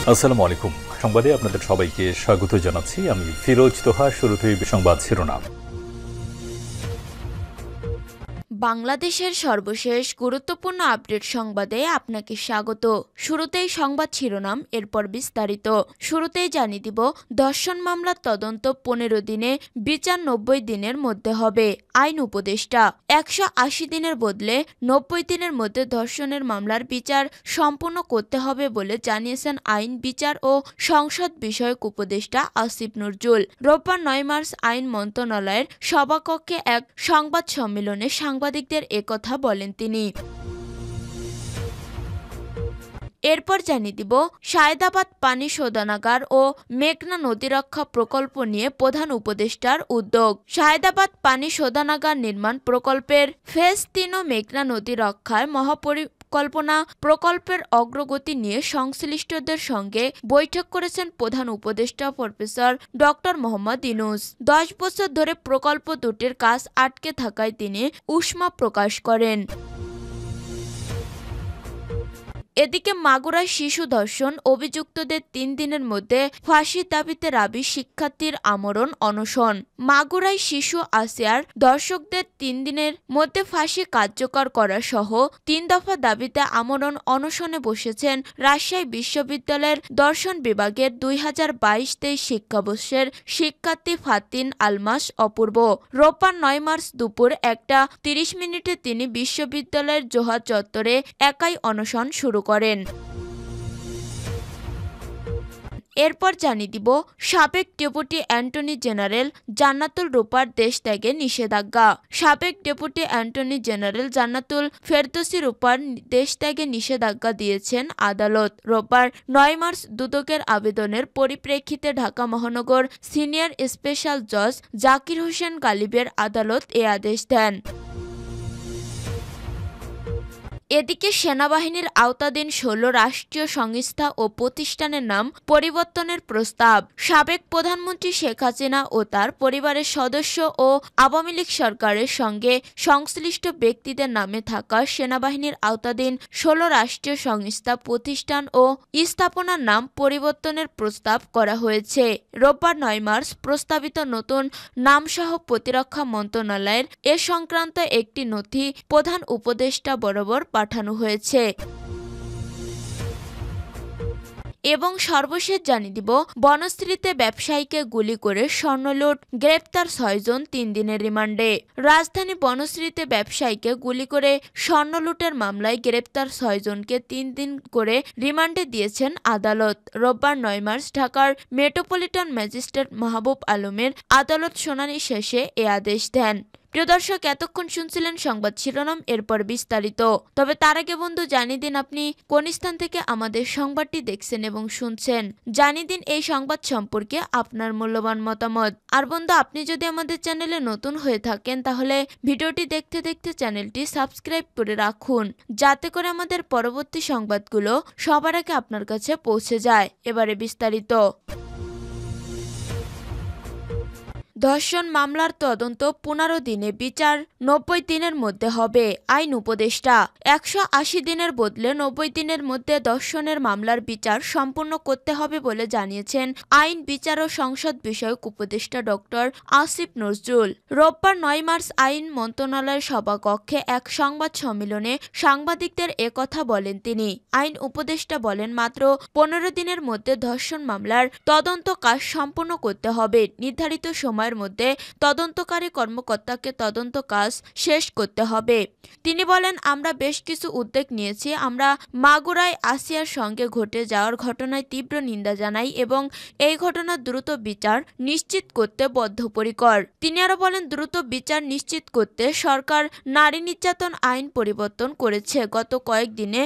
আসসালামু আলাইকুম। সংবাদে আপনাদের সবাইকে স্বাগত জানাচ্ছি। আমি ফিরোজ তোহা। শুরুতেই সংবাদ শিরোনাম। বাংলাদেশের সর্বশেষ গুরুত্বপূর্ণ আপডেট সংবাদে আপনাকে স্বাগত। শুরুতেই সংবাদ শিরোনাম, এরপর বিস্তারিত। শুরুতেই জানিয়ে দিব, ধর্ষণ মামলার তদন্ত 15 দিনে, বিচার 90 দিনের মধ্যে হবে। আইন উপদেষ্টা 180 দিনের বদলে 90 দিনের মধ্যে ধর্ষণের মামলার বিচার সম্পূর্ণ করতে হবে বলে জানিয়েছেন আইন, বিচার ও সংসদ বিষয়ক উপদেষ্টা আসিফ নজরুল। রোববার 9 মার্চ আইন মন্ত্রণালয়ের সভাকক্ষে এক সংবাদ সম্মেলনে সাংবাদিকদের একথা বলেন তিনি। এরপর জানিয়ে দিব, সায়েদাবাদ পানি শোধনাগার ও মেঘনা নদী রক্ষা প্রকল্প নিয়ে প্রধান উপদেষ্টার উদ্যোগ। সায়েদাবাদ পানি শোধনাগার নির্মাণ প্রকল্পের ফেজ 3 ও মেঘনা নদী রক্ষায় মহাপরিকল্পনা প্রকল্পের অগ্রগতি নিয়ে সংশ্লিষ্টদের সঙ্গে বৈঠক করেছেন প্রধান উপদেষ্টা প্রফেসর ডক্টর মোহাম্মদ ইউনূস। 10 বছর ধরে প্রকল্প দুটির কাজ আটকে থাকায় তিনি উষ্মা প্রকাশ করেন। এদিকে মাগুরায় শিশু ধর্ষণ অভিযুক্তদের 3 দিনের মধ্যে ফাঁসির দাবিতে রাবি শিক্ষার্থীর আমরণ অনশন। মাগুরায় শিশু আসিয়ার ধর্ষকদের 3 দিনের মধ্যে ফাঁসি কার্যকর করা সহ 3 দফা দাবিতে আমরণ অনশনে বসেছেন রাজশাহী বিশ্ববিদ্যালয়ের দর্শন বিভাগের 2022-23 শিক্ষাবর্ষের শিক্ষার্থী ফাতিন আলমাস অপূর্ব। রোববার 9 মার্চ দুপুর 1:30 মিনিটে তিনি বিশ্ববিদ্যালয়ের জোহা চত্বরে একাই অনশন শুরু করেন। এরপর জানিয়ে দিব, সাবেক ডেপুটি অ্যাটর্নি জেনারেল জান্নাতুল রূপার দেশত্যাগে নিষেধাজ্ঞা। সাবেক ডেপুটি অ্যাটর্নি জেনারেল জান্নাতুল ফেরদৌসী রূপার দেশত্যাগে নিষেধাজ্ঞা দিয়েছেন আদালত। রোববার 9 মার্চ দুদকের আবেদনের পরিপ্রেক্ষিতে ঢাকা মহানগর সিনিয়র স্পেশাল জজ জাকির হোসেন গালিবের আদালত এ আদেশ দেন। এদিকে সেনাবাহিনীর আওতাধীন 16 রাষ্ট্রীয় সংস্থা ও প্রতিষ্ঠানের নাম পরিবর্তনের প্রস্তাব। সাবেক প্রধানমন্ত্রী শেখ হাসিনা ও তার পরিবারের সদস্য ও আওয়ামী লীগ সরকারের সঙ্গে সংশ্লিষ্ট ব্যক্তিদের নামে থাকা সেনাবাহিনীর আওতাধীন 16 রাষ্ট্রীয় সংস্থা, প্রতিষ্ঠান ও স্থাপনার নাম পরিবর্তনের প্রস্তাব করা হয়েছে। রোববার 9 মার্চ প্রস্তাবিত নতুন নামসহ প্রতিরক্ষা মন্ত্রণালয়ের এ সংক্রান্ত একটি নথি প্রধান উপদেষ্টা বরাবর পাঠানো হয়েছে। এবং সর্বশেষ জানিয়ে দিব, বনশ্রীতে ব্যবসায়ীকে গুলি করে স্বর্ণলুট, গ্রেপ্তার 6 জন, 3 দিনের রিমান্ডে। রাজধানী বনশ্রীতে ব্যবসায়ীকে গুলি করে স্বর্ণলুটের মামলায় গ্রেপ্তার 6 জনকে 3 দিন করে রিমান্ডে দিয়েছেন আদালত। রোববার 9 মার্চ ঢাকার মেট্রোপলিটন ম্যাজিস্ট্রেট মাহবুব আলমের আদালত শুনানি শেষে এ আদেশ দেন। প্রিয় দর্শক, এতক্ষণ শুনছিলেন সংবাদ শিরোনাম, এরপর বিস্তারিত। তবে তার আগে বন্ধু জানিয়ে দিন আপনি কোন স্থান থেকে আমাদের সংবাদটি দেখছেন এবং শুনছেন। জানিয়ে দিন এই সংবাদ সম্পর্কে আপনার মূল্যবান মতামত। আর বন্ধু, আপনি যদি আমাদের চ্যানেলে নতুন হয়ে থাকেন তাহলে ভিডিওটি দেখতে দেখতে চ্যানেলটি সাবস্ক্রাইব করে রাখুন, যাতে করে আমাদের পরবর্তী সংবাদগুলো সবার আগে আপনার কাছে পৌঁছে যায়। এবারে বিস্তারিত। ধর্ষণ মামলার তদন্ত 15 দিনে, বিচার 90 দিনের মধ্যে হবে। আইন উপদেষ্টা 180 দিনের বদলে 90 দিনের মধ্যে ধর্ষণের মামলার বিচার সম্পূর্ণ করতে হবে বলে জানিয়েছেন আইন, বিচার ও সংসদ বিষয়ক উপদেষ্টা ডক্টর আসিফ নজরুল। রোববার 9 মার্চ আইন মন্ত্রণালয়ের সভাকক্ষে এক সংবাদ সম্মেলনে সাংবাদিকদের একথা বলেন তিনি। আইন উপদেষ্টা বলেন, মাত্র 15 দিনের মধ্যে ধর্ষণ মামলার তদন্ত কাজ সম্পূর্ণ করতে হবে। নির্ধারিত সময় মধ্যে তদন্তকারী কর্মকর্তাকে তদন্ত কাজ শেষ করতে হবে। তিনি বলেন, আমরা বেশ কিছু উদ্যোগ নিয়েছি। আমরা মাগুরায় আসিয়ার সঙ্গে ঘটে যাওয়ার ঘটনায় তীব্র নিন্দা জানাই এবং এই ঘটনার দ্রুত বিচার নিশ্চিত করতে বদ্ধপরিকর। তিনি আরো বলেন, দ্রুত বিচার নিশ্চিত করতে সরকার নারী নির্যাতন আইন পরিবর্তন করেছে। গত কয়েকদিনে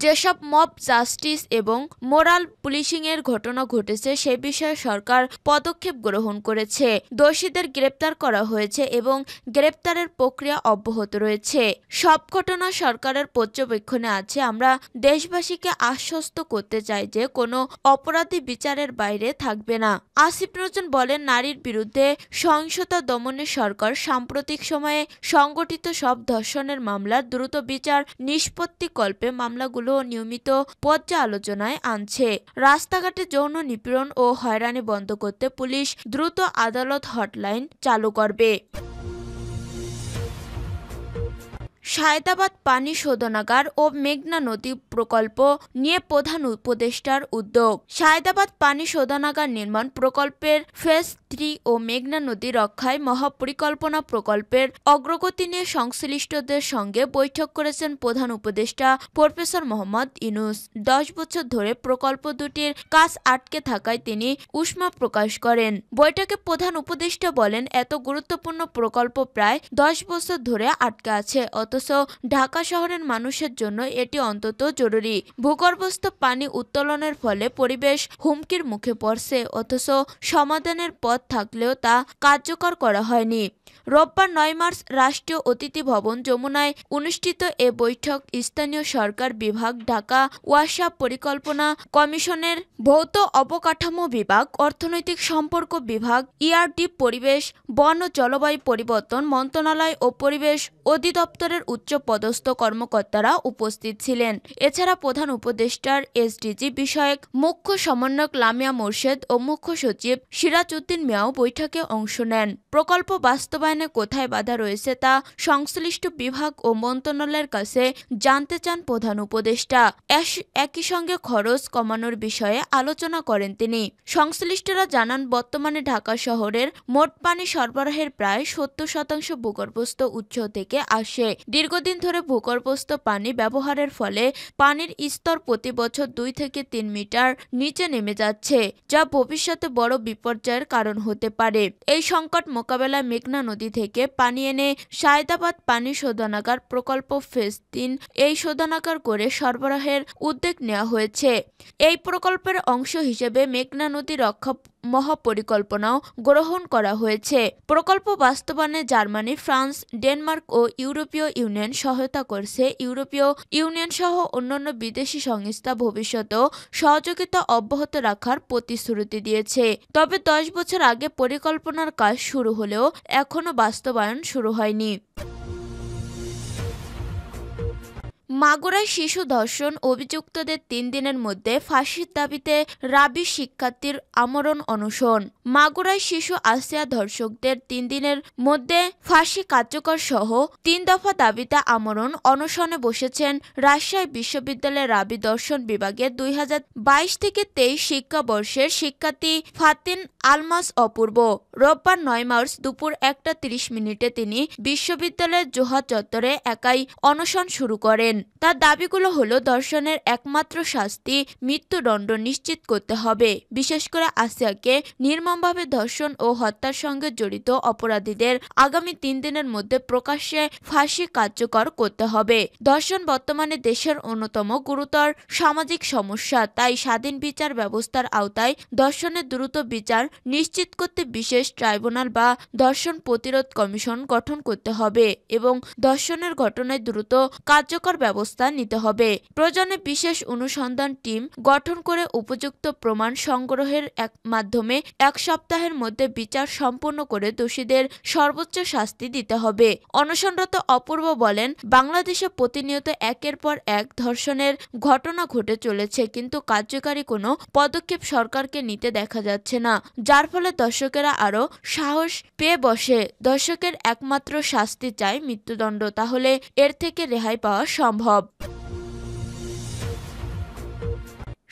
যেসব মব জাস্টিস এবং মোরাল পুলিশিং এর ঘটনা ঘটেছে সে বিষয়ে সরকার পদক্ষেপ গ্রহণ করেছে। দোষীদের গ্রেপ্তার করা হয়েছে এবং গ্রেপ্তারের প্রক্রিয়া অব্যাহত রয়েছে। সব ঘটনা সরকারের পর্যবেক্ষণে আছে। আমরা দেশবাসীকে আশ্বস্ত করতে চাই যে কোনো অপরাধী বিচারের বাইরে থাকবে না। আসিফ নজরুল বলেন, নারীর বিরুদ্ধে সহিংসতা দমনে সরকার সাম্প্রতিক সময়ে সংগঠিত সব ধর্ষণের মামলার দ্রুত বিচার নিষ্পত্তিকল্পে মামলাগুলো নিয়মিত পর্যালোচনায় আনছে। রাস্তাঘাটে যৌন নিপীড়ন ও হয়রানি বন্ধ করতে পুলিশ দ্রুত আদালত হটলাইন চালু করবে। সায়দাবাদ পানি শোধনাগার ও মেঘনা নদী প্রকল্প নিয়ে প্রধান উপদেষ্টার উদ্যোগ। সায়দাবাদ পানি শোধনাগার নির্মাণ প্রকল্পের ফেজ 3 ও মেঘনা নদী রক্ষায় মহাপরিকল্পনা প্রকল্পের অগ্রগতি নিয়ে সংশ্লিষ্টদের সঙ্গে বৈঠক করেছেন প্রধান উপদেষ্টা প্রফেসর মোহাম্মদ ইউনূস। 10 বছর ধরে প্রকল্প দুটির কাজ আটকে থাকায় তিনি উষ্মা প্রকাশ করেন। বৈঠকে প্রধান উপদেষ্টা বলেন, এত গুরুত্বপূর্ণ প্রকল্প প্রায় 10 বছর ধরে আটকে আছে, অথচ ঢাকা শহরের মানুষের জন্য এটি অত্যন্ত জরুরি। ভূগর্ভস্থ পানি উত্তোলনের ফলে পরিবেশ হুমকির মুখে পড়ছে, অথচ সমাধানের পথ থাকলেও তা কার্যকর করা হয়নি। রোববার 9 মার্চ রাষ্ট্রীয় অতিথি ভবন যমুনায় অনুষ্ঠিত এ বৈঠক স্থানীয় সরকার বিভাগ, ঢাকা ওয়াসা পরিকল্পনা কমিশনের ভৌত অবকাঠামো বিভাগ, অর্থনৈতিক সম্পর্ক বিভাগ, ইআরডি, পরিবেশ, বন ও জলবায়ু পরিবর্তন মন্ত্রণালয় ও পরিবেশ অধিদপ্তরের উচ্চ পদস্থ কর্মকর্তারা উপস্থিত ছিলেন। এছাড়া প্রধান উপদেষ্টার এসডিজি বিষয়ক মুখ্য সমন্বয়ক লামিয়া মোর্শেদ ও মুখ্য সচিব সিরাজ উদ্দিন মিয়াও বৈঠকে অংশ নেন। প্রকল্প বাস্তবায়নে কোথায় বাধা রয়েছে তা সংশ্লিষ্ট বিভাগ ও মন্ত্রণালয়ের কাছে জানতে চান প্রধান উপদেষ্টা। একই সঙ্গে খরচ কমানোর বিষয়ে আলোচনা করেন তিনি। সংশ্লিষ্টরা জানান, বর্তমানে ঢাকা শহরের মোট পানি সরবরাহের প্রায় 70% ভূগর্ভস্থ উৎস থেকে আসে। দীর্ঘদিন ধরে ভূগর্ভস্থ পানি ব্যবহারের ফলে পানির স্তর প্রতি বছর 2 থেকে 3 মিটার নিচে নেমে যাচ্ছে, যা ভবিষ্যতে বড় বিপর্যয়ের কারণ হতে পারে। এই সংকট মোকাবেলায় মেঘনা নদী থেকে পানি এনে সায়দাবাদ পানি শোধনাগার প্রকল্প ফেজ 3 এই শোধনাগার করে সরবরাহের উদ্যোগ নেওয়া হয়েছে। এই প্রকল্পের অংশ হিসেবে মেঘনা নদী রক্ষা মহাপরিকল্পনাও গ্রহণ করা হয়েছে। প্রকল্প বাস্তবায়নে জার্মানি, ফ্রান্স, ডেনমার্ক ও ইউরোপীয় ইউনিয়ন সহায়তা করছে। ইউরোপীয় ইউনিয়ন সহ অন্যান্য বিদেশি সংস্থা ভবিষ্যতেও সহযোগিতা অব্যাহত রাখার প্রতিশ্রুতি দিয়েছে। তবে 10 বছর আগে পরিকল্পনার কাজ শুরু হলেও এখনও বাস্তবায়ন শুরু হয়নি। মাগুরায় শিশু ধর্ষণ অভিযুক্তদের 3 দিনের মধ্যে ফাঁসির দাবিতে রাবি শিক্ষার্থীর আমরণ অনশন। মাগুরায় শিশু আসিয়া ধর্ষকদের 3 দিনের মধ্যে ফাঁসি কার্যকর সহ 3 দফা দাবিতে আমরণ অনশনে বসেছেন রাজশাহী বিশ্ববিদ্যালয়ের রাবি দর্শন বিভাগের 2022 থেকে 23 শিক্ষাবর্ষের শিক্ষার্থী ফাতিন আলমাস অপূর্ব। রোববার 9 মার্চ দুপুর 1:30 তিনি বিশ্ববিদ্যালয়ের জোহা চত্বরে একাই অনশন শুরু করেন। তার দাবিগুলো হলো, ধর্ষণের একমাত্র শাস্তি মৃত্যুদণ্ড নিশ্চিত করতে হবে। বিশেষ করে আসিয়াকে নির্মমভাবে ধর্ষণ ও হত্যার সঙ্গে জড়িত অপরাধীদের আগামী 3 দিনের মধ্যে প্রকাশ্যে ফাঁসি কার্যকর করতে হবে। ধর্ষণ বর্তমানে দেশের অন্যতম গুরুতর সামাজিক সমস্যা, তাই স্বাধীন বিচার ব্যবস্থার আওতায় ধর্ষণের দ্রুত বিচার নিশ্চিত করতে বিশেষ ট্রাইব্যুনাল বা ধর্ষণ প্রতিরোধ কমিশন গঠন করতে হবে এবং ধর্ষণের ঘটনায় দ্রুত কার্যকর ব্যবস্থা নিতে হবে। প্রয়োজনে বিশেষ অনুসন্ধান টিম গঠন করে উপযুক্ত প্রমাণ সংগ্রহের মাধ্যমে 1 সপ্তাহের মধ্যে বিচার সম্পন্ন করে দোষীদের সর্বোচ্চ শাস্তি দিতে হবে। অনশনরত অপূর্ব বলেন, বাংলাদেশে প্রতিনিয়ত একের পর এক ধর্ষণের ঘটনা ঘটে চলেছে, কিন্তু কার্যকারী কোনো পদক্ষেপ সরকারকে নিতে দেখা যাচ্ছে না, যার ফলে দর্শকেরা আরও সাহস পেয়ে বসে। দর্শকের একমাত্র শাস্তি চাই মৃত্যুদণ্ড, তাহলে এর থেকে রেহাই পাওয়া সম্ভব।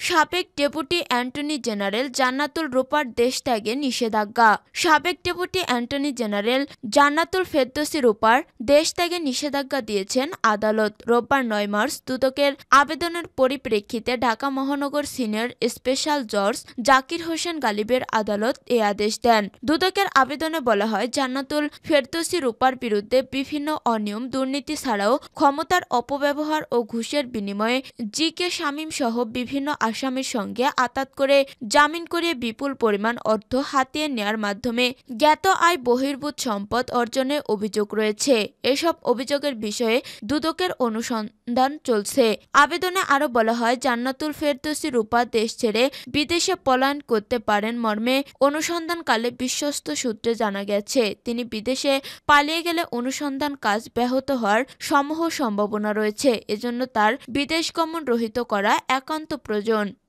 সাবেক ডেপুটি অ্যাটর্নি জেনারেল জান্নাতুল রূপার দেশ ত্যাগে নিষেধাজ্ঞা। সাবেক ডেপুটি অ্যাটর্নি জেনারেল জান্নাতুল ফেরদৌসী রূপার দেশ ত্যাগে নিষেধাজ্ঞা দিয়েছেন আদালত। রোববার 9 মার্চ দুদকের আবেদনের পরিপ্রেক্ষিতে ঢাকা মহানগর সিনিয়র স্পেশাল জজ জাকির হোসেন গালিবের আদালত এ আদেশ দেন। দুদকের আবেদনে বলা হয়, জান্নাতুল ফেরদৌসী রূপার বিরুদ্ধে বিভিন্ন অনিয়ম, দুর্নীতি ছাড়াও ক্ষমতার অপব্যবহার ও ঘুষের বিনিময়ে জি কে শামীম সহ বিভিন্ন আসামির সঙ্গে আতাত করে জামিন করিয়ে বিপুল পরিমাণ অর্থ হাতিয়ে নেয়ার মাধ্যমে জ্ঞাত আয় বহির্ভূত সম্পদ অর্জনের অভিযোগ রয়েছে। এসব অভিযোগের বিষয়ে দুদকের অনুসন্ধান চলছে। আবেদনে আরও বলা হয়, জান্নাতুল ফেরদৌসী রূপা দেশ ছেড়ে বিদেশে পলায়ন করতে পারেন মর্মে অনুসন্ধানকালে বিশ্বস্ত সূত্রে জানা গেছে। তিনি বিদেশে পালিয়ে গেলে অনুসন্ধান কাজ ব্যাহত হওয়ার সমূহ সম্ভাবনা রয়েছে। এজন্য তার বিদেশ গমন রহিত করা একান্ত প্রয়োজন।